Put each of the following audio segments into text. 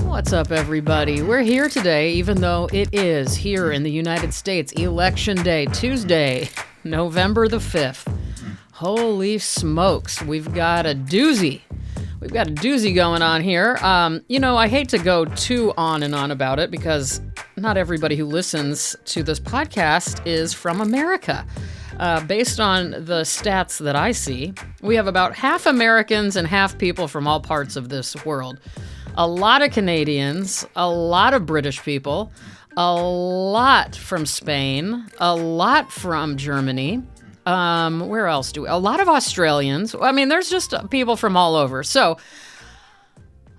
What's up, everybody? We're here today, even though it is here in the United States, Election Day, Tuesday, November the 5th. Holy smokes, we've got a doozy. We've got a doozy going on here. I hate to go too on and on about it because not everybody who listens to this podcast is from America. Based on the stats that I see, we have about half Americans and half people from all parts of this world. A lot of Canadians, a lot of British people, a lot from Spain, a lot from Germany. Where else do we? A lot of Australians. I mean, there's just people from all over. So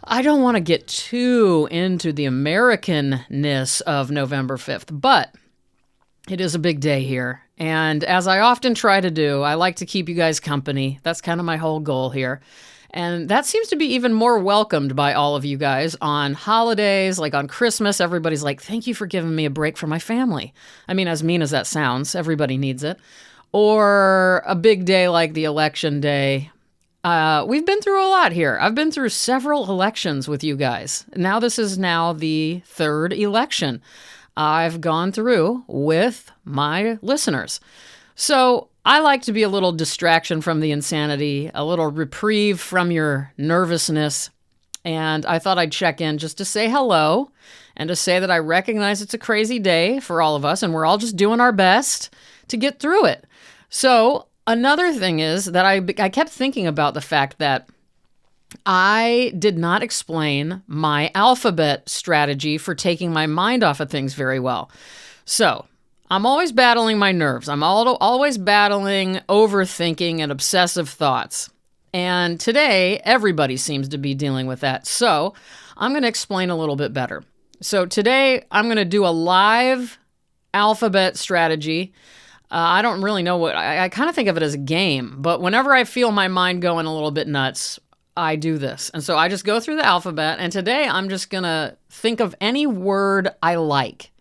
I don't want to get too into the Americanness of November 5th, but it is a big day here. And as I often try to do, I like to keep you guys company. That's kind of my whole goal here. And that seems to be even more welcomed by all of you guys on holidays, like on Christmas. Everybody's like, thank you for giving me a break from my family. I mean, as mean as that sounds, everybody needs it. Or a big day like the election day. We've been through a lot here. I've been through several elections with you guys. Now this is now the third election I've gone through with my listeners. So I like to be a little distraction from the insanity, a little reprieve from your nervousness. And I thought I'd check in just to say hello and to say that I recognize it's a crazy day for all of us and we're all just doing our best to get through it. So another thing is that I kept thinking about the fact that I did not explain my alphabet strategy for taking my mind off of things very well. So I'm always battling my nerves. I'm always battling overthinking and obsessive thoughts. And today, everybody seems to be dealing with that. So I'm going to explain a little bit better. So today, I'm going to do a live alphabet strategy. I don't really know I kind of think of it as a game. But whenever I feel my mind going a little bit nuts, I do this. And so I just go through the alphabet. And today, I'm just going to think of any word I like.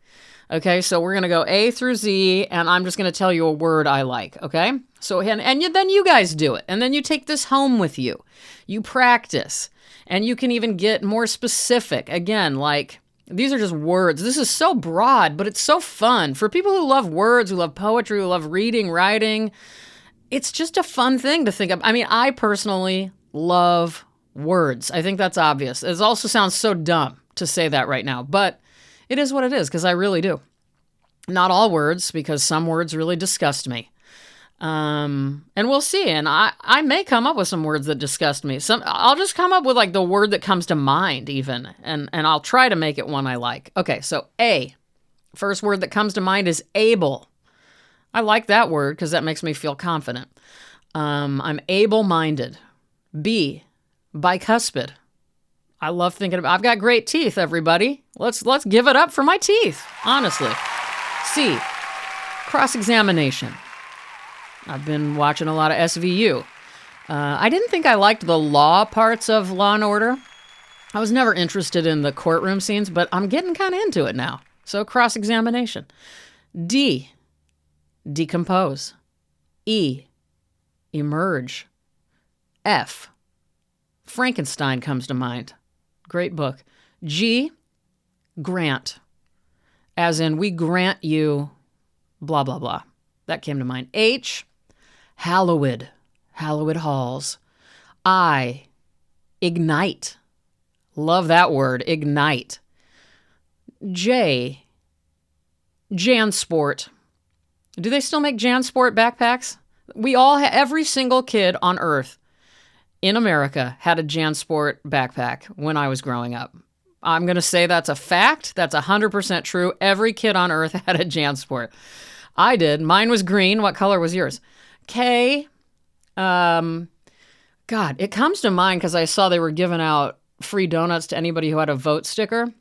Okay, so we're going to go A through Z, and I'm just going to tell you a word I like, okay? So, then you guys do it, and then you take this home with you. You practice, and you can even get more specific. Again, like, these are just words. This is so broad, but it's so fun. For people who love words, who love poetry, who love reading, writing, it's just a fun thing to think of. I mean, I personally love words. I think that's obvious. It also sounds so dumb to say that right now, but it is what it is, because I really do. Not all words, because some words really disgust me. And we'll see. And I may come up with some words that disgust me. I'll just come up with like the word that comes to mind even. And I'll try to make it one I like. Okay, so A. First word that comes to mind is able. I like that word because that makes me feel confident. I'm able-minded. B. Bicuspid. I love thinking about, I've got great teeth, everybody. Let's give it up for my teeth, honestly. C, cross-examination. I've been watching a lot of SVU. I didn't think I liked the law parts of Law and Order. I was never interested in the courtroom scenes, but I'm getting kind of into it now. So cross-examination. D, decompose. E, emerge. F, Frankenstein comes to mind. Great book. G, grant. As in, we grant you blah, blah, blah. That came to mind. H, hallowed. Hallowed halls. I, ignite. Love that word, ignite. J, JanSport. Do they still make JanSport backpacks? Every single kid on Earth in America had a JanSport backpack when I was growing up. I'm going to say that's a fact. That's 100% true. Every kid on Earth had a JanSport. I did. Mine was green. What color was yours? K. God, it comes to mind because I saw they were giving out free donuts to anybody who had a vote sticker.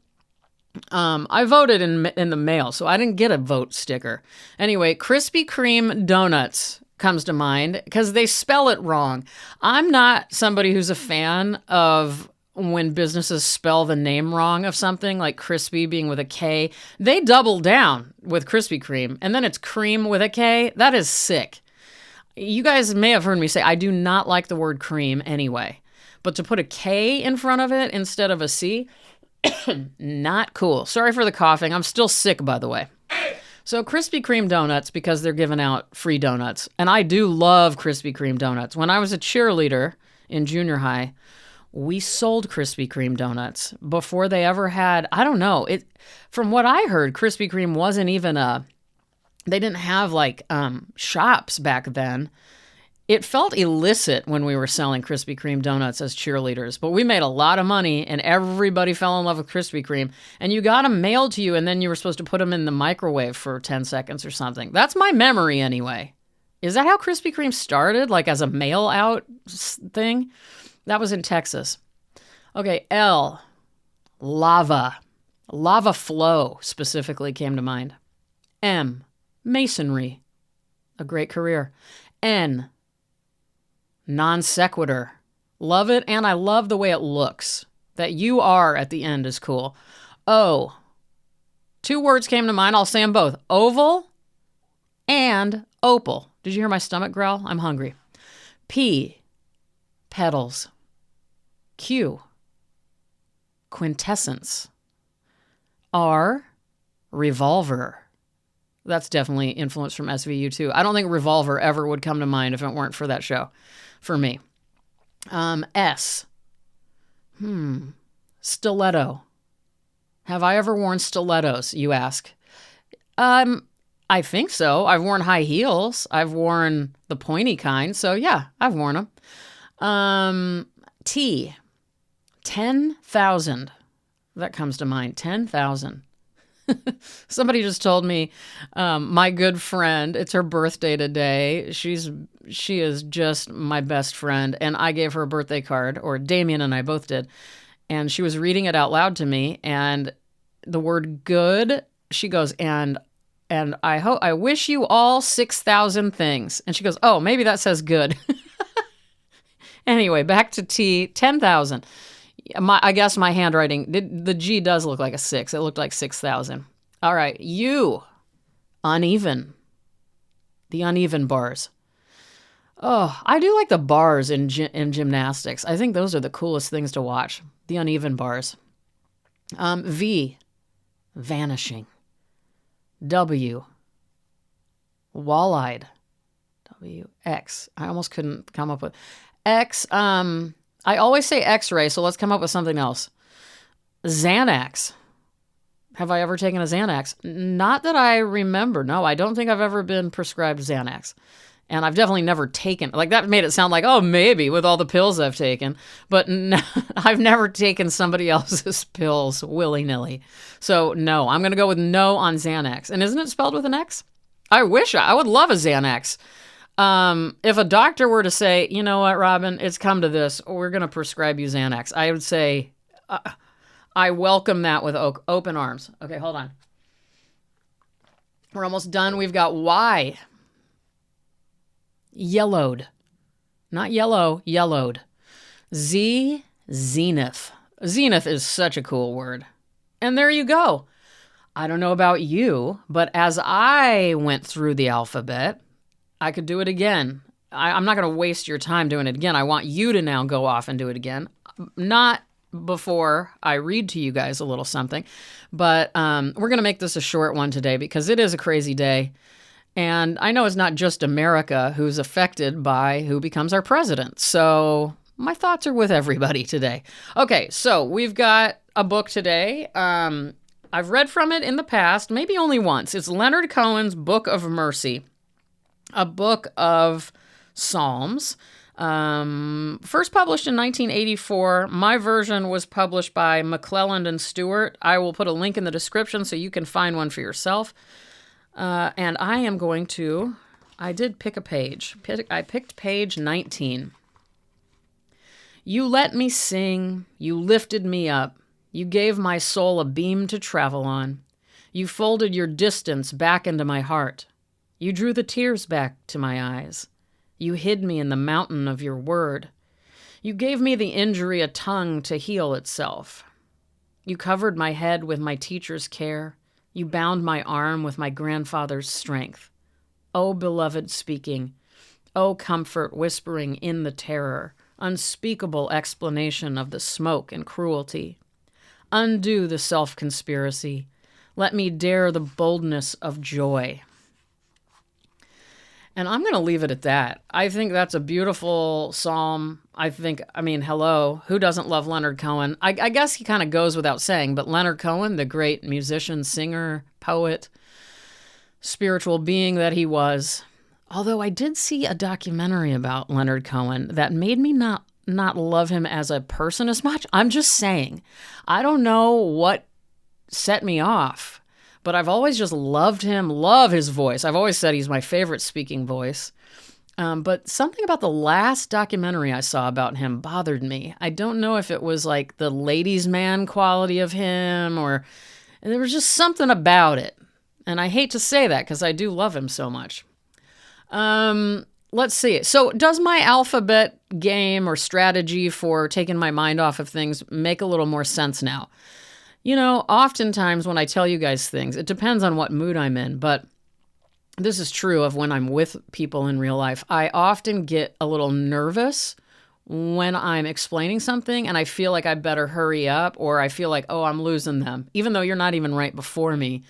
I voted in the mail, so I didn't get a vote sticker. Anyway, Krispy Kreme donuts comes to mind because they spell it wrong. I'm not somebody who's a fan of when businesses spell the name wrong of something, like crispy being with a K. They double down with Krispy Kreme, and then it's cream with a K. That is sick. You guys may have heard me say I do not like the word cream anyway. But to put a K in front of it instead of a C, not cool. Sorry for the coughing. I'm still sick, by the way. So Krispy Kreme donuts, because they're giving out free donuts. And I do love Krispy Kreme donuts. When I was a cheerleader in junior high, we sold Krispy Kreme donuts before they ever had, I don't know. From what I heard, Krispy Kreme wasn't even they didn't have like shops back then. It felt illicit when we were selling Krispy Kreme donuts as cheerleaders, but we made a lot of money and everybody fell in love with Krispy Kreme, and you got them mailed to you and then you were supposed to put them in the microwave for 10 seconds or something. That's my memory anyway. Is that how Krispy Kreme started? Like as a mail out thing? That was in Texas. Okay, L, lava. Lava flow specifically came to mind. M, masonry. A great career. N, non sequitur. Love it, and I love the way it looks. That you are at the end is cool. O, two words came to mind. I'll say them both. Oval and opal. Did you hear my stomach growl? I'm hungry. P, petals. Q, quintessence. R, revolver. That's definitely influence from SVU too. I don't think revolver ever would come to mind if it weren't for that show for me. S, stiletto. Have I ever worn stilettos, you ask? I think so. I've worn high heels. I've worn the pointy kind. So yeah, I've worn them. T, 10,000. That comes to mind. 10,000. Somebody just told me, my good friend, it's her birthday today. She is just my best friend. And I gave her a birthday card, or Damien and I both did. And she was reading it out loud to me. And the word good, she goes, and I wish you all 6,000 things. And she goes, oh, maybe that says good. Anyway, back to T, 10,000. I guess my handwriting, the G does look like a 6. It looked like 6,000. All right. U, uneven. The uneven bars. Oh, I do like the bars in gymnastics. I think those are the coolest things to watch. The uneven bars. V, vanishing. W, wall-eyed. W, X. I almost couldn't come up with X. I always say X-ray, so let's come up with something else. Xanax. Have I ever taken a Xanax? Not that I remember. No, I don't think I've ever been prescribed Xanax. And I've definitely never taken, like that made it sound like, oh, maybe with all the pills I've taken. But no, I've never taken somebody else's pills willy-nilly. So no, I'm going to go with no on Xanax. And isn't it spelled with an X? I wish I would love a Xanax. If a doctor were to say, you know what, Robyn, it's come to this, we're going to prescribe you Xanax, I would say, I welcome that with open arms. Okay, hold on. We're almost done. We've got Y. Yellowed. Not yellow, yellowed. Z, zenith. Zenith is such a cool word. And there you go. I don't know about you, but as I went through the alphabet, I could do it again. I'm not going to waste your time doing it again. I want you to now go off and do it again. Not before I read to you guys a little something, but we're going to make this a short one today because it is a crazy day. And I know it's not just America who's affected by who becomes our president. So my thoughts are with everybody today. Okay, so we've got a book today. I've read from it in the past, maybe only once. It's Leonard Cohen's Book of Mercy. A book of Psalms, first published in 1984. My version was published by McClelland and Stewart. I will put a link in the description so you can find one for yourself. And I did pick a page. I picked page 19. You let me sing, you lifted me up, you gave my soul a beam to travel on. You folded your distance back into my heart. You drew the tears back to my eyes. You hid me in the mountain of your word. You gave me the injury a tongue to heal itself. You covered my head with my teacher's care. You bound my arm with my grandfather's strength. O beloved speaking, O comfort whispering in the terror unspeakable explanation of the smoke and cruelty. Undo the self-conspiracy. Let me dare the boldness of joy. And I'm going to leave it at that. I think that's a beautiful psalm. Hello, who doesn't love Leonard Cohen? I guess he kind of goes without saying, but Leonard Cohen, the great musician, singer, poet, spiritual being that he was. Although I did see a documentary about Leonard Cohen that made me not love him as a person as much. I'm just saying. I don't know what set me off, but I've always just loved him, love his voice. I've always said he's my favorite speaking voice. But something about the last documentary I saw about him bothered me. I don't know if it was like the ladies' man quality of him or there was just something about it. And I hate to say that because I do love him so much. Let's see. So does my alphabet game or strategy for taking my mind off of things make a little more sense now? You know, oftentimes when I tell you guys things, it depends on what mood I'm in, but this is true of when I'm with people in real life. I often get a little nervous when I'm explaining something and I feel like I better hurry up, or I feel like, oh, I'm losing them. Even though you're not even right before me,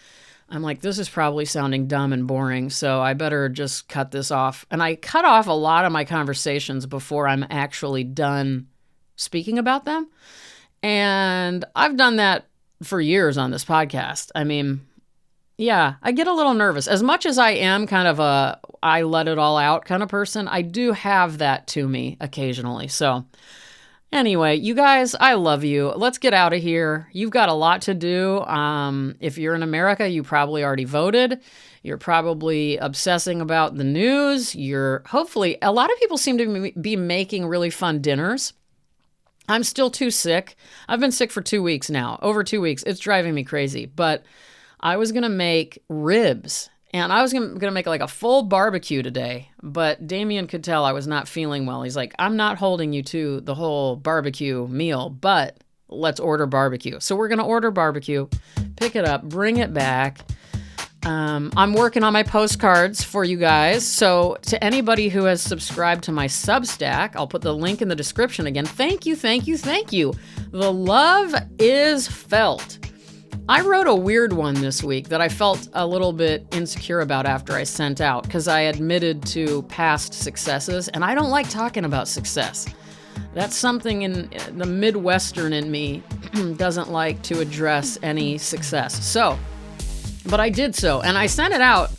I'm like, this is probably sounding dumb and boring, so I better just cut this off. And I cut off a lot of my conversations before I'm actually done speaking about them. And I've done that for years on this podcast. I mean, yeah, I get a little nervous. As much as I am kind of a I let it all out kind of person, I do have that to me occasionally. So anyway, you guys, I love you. Let's get out of here. You've got a lot to do. If you're in America, you probably already voted. You're probably obsessing about the news. Hopefully, a lot of people seem to be making really fun dinners. I'm still too sick. I've been sick for 2 weeks now, over 2 weeks. It's driving me crazy. But I was going to make ribs, and I was going to make like a full barbecue today. But Damien could tell I was not feeling well. He's like, I'm not holding you to the whole barbecue meal, but let's order barbecue. So we're going to order barbecue, pick it up, bring it back. I'm working on my postcards for you guys. So to anybody who has subscribed to my Substack, I'll put the link in the description again. Thank you, thank you, thank you. The love is felt. I wrote a weird one this week that I felt a little bit insecure about after I sent out because I admitted to past successes, and I don't like talking about success. That's something in the Midwestern in me doesn't like to address any success. But I did so, and I sent it out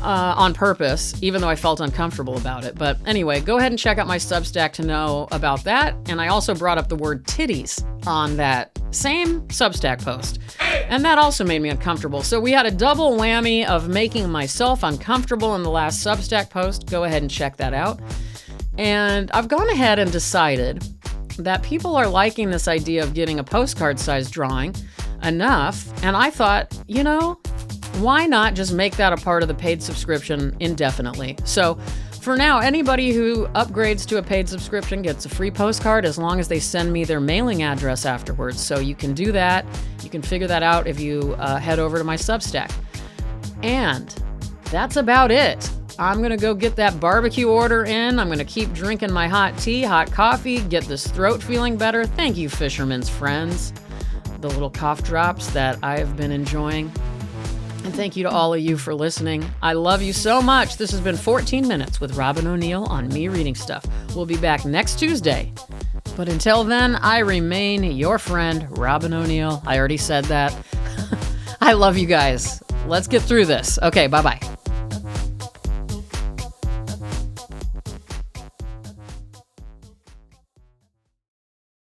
on purpose, even though I felt uncomfortable about it. But anyway, go ahead and check out my Substack to know about that. And I also brought up the word titties on that same Substack post. And that also made me uncomfortable. So we had a double whammy of making myself uncomfortable in the last Substack post. Go ahead and check that out. And I've gone ahead and decided that people are liking this idea of getting a postcard-sized drawing enough. And I thought, why not just make that a part of the paid subscription indefinitely? So for now, anybody who upgrades to a paid subscription gets a free postcard as long as they send me their mailing address afterwards. So you can do that. You can figure that out if you head over to my Substack. And that's about it. I'm going to go get that barbecue order in. I'm going to keep drinking my hot tea, hot coffee, get this throat feeling better. Thank you, Fisherman's Friends. The little cough drops that I've been enjoying. And thank you to all of you for listening. I love you so much. This has been 14 Minutes with Robyn O'Neill on Me Reading Stuff. We'll be back next Tuesday. But until then, I remain your friend, Robyn O'Neill. I already said that. I love you guys. Let's get through this. Okay, bye-bye.